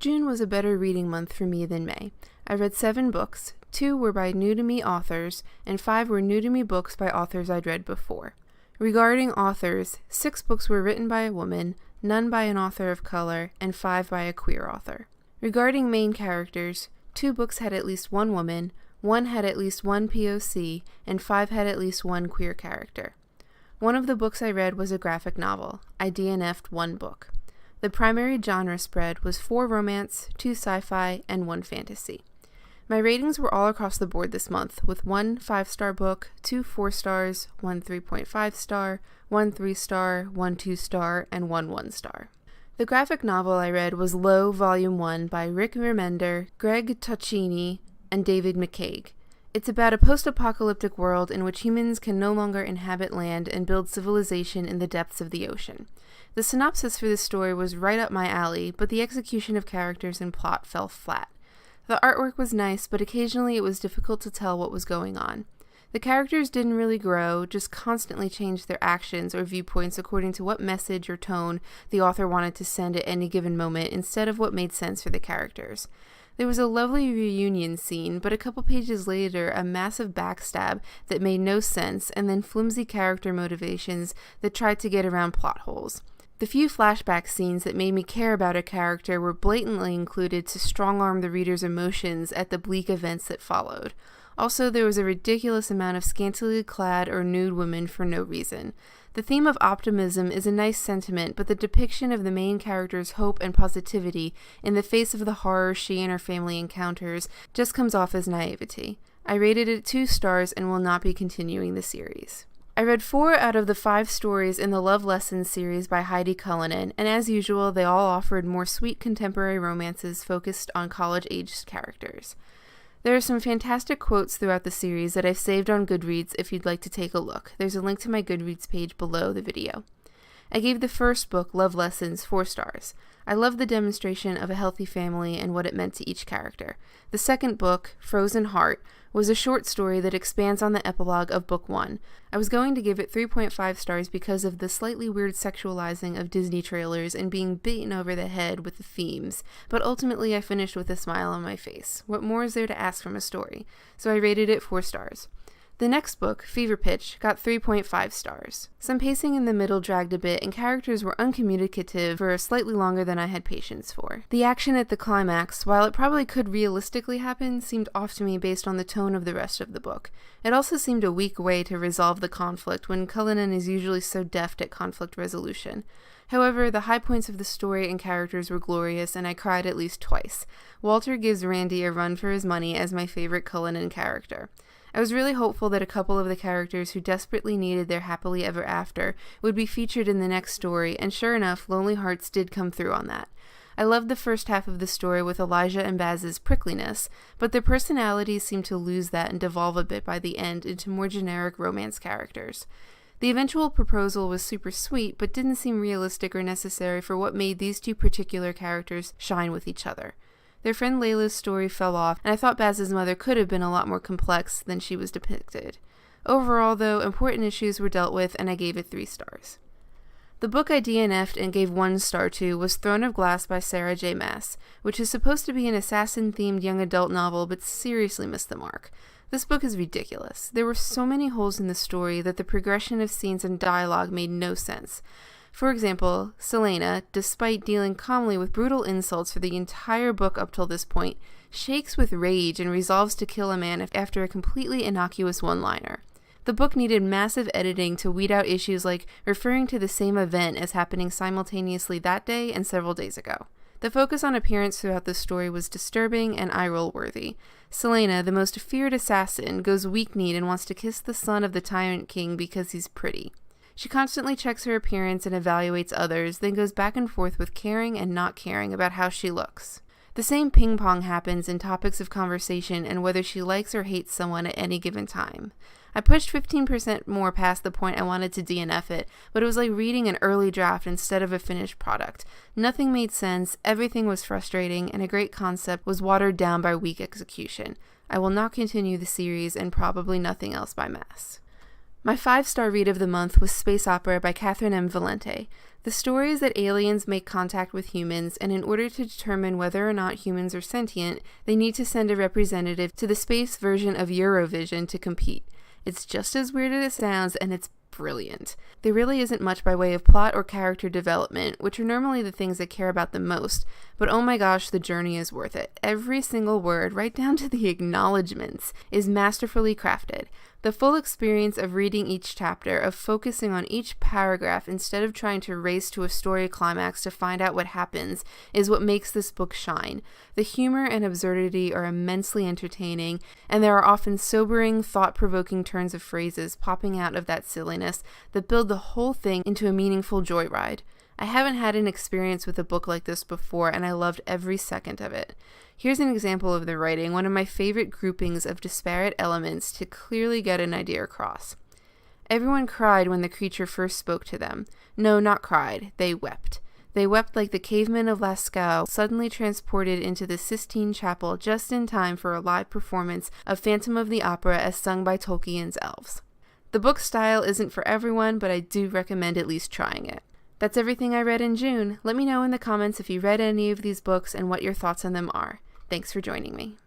June was a better reading month for me than May. I read 7 books, 2 were by new-to-me authors, and 5 were new-to-me books by authors I'd read before. Regarding authors, 6 books were written by a woman, none by an author of color, and 5 by a queer author. Regarding main characters, 2 books had at least 1 woman, 1 had at least 1 POC, and 5 had at least 1 queer character. One of the books I read was a graphic novel. I DNF'd 1 book. The primary genre spread was 4 romance, 2 sci-fi, and 1 fantasy. My ratings were all across the board this month, with 1 5-star book, 2 4 stars, 1 3.5 star, 1 3 star, 1 2 star, and 1 1 star. The graphic novel I read was Low Volume 1 by Rick Remender, Greg Tocchini, and David McCaig. It's about a post-apocalyptic world in which humans can no longer inhabit land and build civilization in the depths of the ocean. The synopsis for this story was right up my alley, but the execution of characters and plot fell flat. The artwork was nice, but occasionally it was difficult to tell what was going on. The characters didn't really grow, just constantly changed their actions or viewpoints according to what message or tone the author wanted to send at any given moment instead of what made sense for the characters. There was a lovely reunion scene, but a couple pages later, a massive backstab that made no sense, and then flimsy character motivations that tried to get around plot holes. The few flashback scenes that made me care about a character were blatantly included to strong-arm the reader's emotions at the bleak events that followed. Also, there was a ridiculous amount of scantily clad or nude women for no reason. The theme of optimism is a nice sentiment, but the depiction of the main character's hope and positivity in the face of the horror she and her family encounters just comes off as naivety. I rated it 2 stars and will not be continuing the series. I read 4 out of the 5 stories in the Love Lessons series by Heidi Cullinan, and as usual, they all offered more sweet contemporary romances focused on college-aged characters. There are some fantastic quotes throughout the series that I've saved on Goodreads if you'd like to take a look. There's a link to my Goodreads page below the video. I gave the first book, Love Lessons, 4 stars. I loved the demonstration of a healthy family and what it meant to each character. The second book, Frozen Heart, was a short story that expands on the epilogue of Book 1. I was going to give it 3.5 stars because of the slightly weird sexualizing of Disney trailers and being beaten over the head with the themes, but ultimately I finished with a smile on my face. What more is there to ask from a story? So I rated it 4 stars. The next book, Fever Pitch, got 3.5 stars. Some pacing in the middle dragged a bit, and characters were uncommunicative for slightly longer than I had patience for. The action at the climax, while it probably could realistically happen, seemed off to me based on the tone of the rest of the book. It also seemed a weak way to resolve the conflict when Cullinan is usually so deft at conflict resolution. However, the high points of the story and characters were glorious, and I cried at least twice. Walter gives Randy a run for his money as my favorite Cullinan character. I was really hopeful that a couple of the characters who desperately needed their happily ever after would be featured in the next story, and sure enough, Lonely Hearts did come through on that. I loved the first half of the story with Elijah and Baz's prickliness, but their personalities seemed to lose that and devolve a bit by the end into more generic romance characters. The eventual proposal was super sweet, but didn't seem realistic or necessary for what made these 2 particular characters shine with each other. Their friend Layla's story fell off, and I thought Baz's mother could have been a lot more complex than she was depicted. Overall, though, important issues were dealt with, and I gave it 3 stars. The book I DNF'd and gave 1 star to was Throne of Glass by Sarah J. Maas, which is supposed to be an assassin-themed young adult novel, but seriously missed the mark. This book is ridiculous. There were so many holes in the story that the progression of scenes and dialogue made no sense. For example, Selena, despite dealing calmly with brutal insults for the entire book up till this point, shakes with rage and resolves to kill a man after a completely innocuous one-liner. The book needed massive editing to weed out issues like referring to the same event as happening simultaneously that day and several days ago. The focus on appearance throughout the story was disturbing and eye-roll worthy. Selena, the most feared assassin, goes weak-kneed and wants to kiss the son of the Tyrant King because he's pretty. She constantly checks her appearance and evaluates others, then goes back and forth with caring and not caring about how she looks. The same ping-pong happens in topics of conversation and whether she likes or hates someone at any given time. I pushed 15% more past the point I wanted to DNF it, but it was like reading an early draft instead of a finished product. Nothing made sense, everything was frustrating, and a great concept was watered down by weak execution. I will not continue the series and probably nothing else by Maas. My 5-star read of the month was Space Opera by Catherynne and Valente. The story is that aliens make contact with humans, and in order to determine whether or not humans are sentient, they need to send a representative to the space version of Eurovision to compete. It's just as weird as it sounds, and it's brilliant. There really isn't much by way of plot or character development, which are normally the things I care about the most, but oh my gosh, the journey is worth it. Every single word, right down to the acknowledgements, is masterfully crafted. The full experience of reading each chapter, of focusing on each paragraph instead of trying to race to a story climax to find out what happens, is what makes this book shine. The humor and absurdity are immensely entertaining, and there are often sobering, thought-provoking turns of phrases popping out of that silliness that build the whole thing into a meaningful joyride. I haven't had an experience with a book like this before, and I loved every second of it. Here's an example of the writing, one of my favorite groupings of disparate elements to clearly get an idea across. Everyone cried when the creature first spoke to them. No, not cried. They wept. They wept like the cavemen of Lascaux, suddenly transported into the Sistine Chapel just in time for a live performance of Phantom of the Opera as sung by Tolkien's elves. The book style isn't for everyone, but I do recommend at least trying it. That's everything I read in June. Let me know in the comments if you read any of these books and what your thoughts on them are. Thanks for joining me.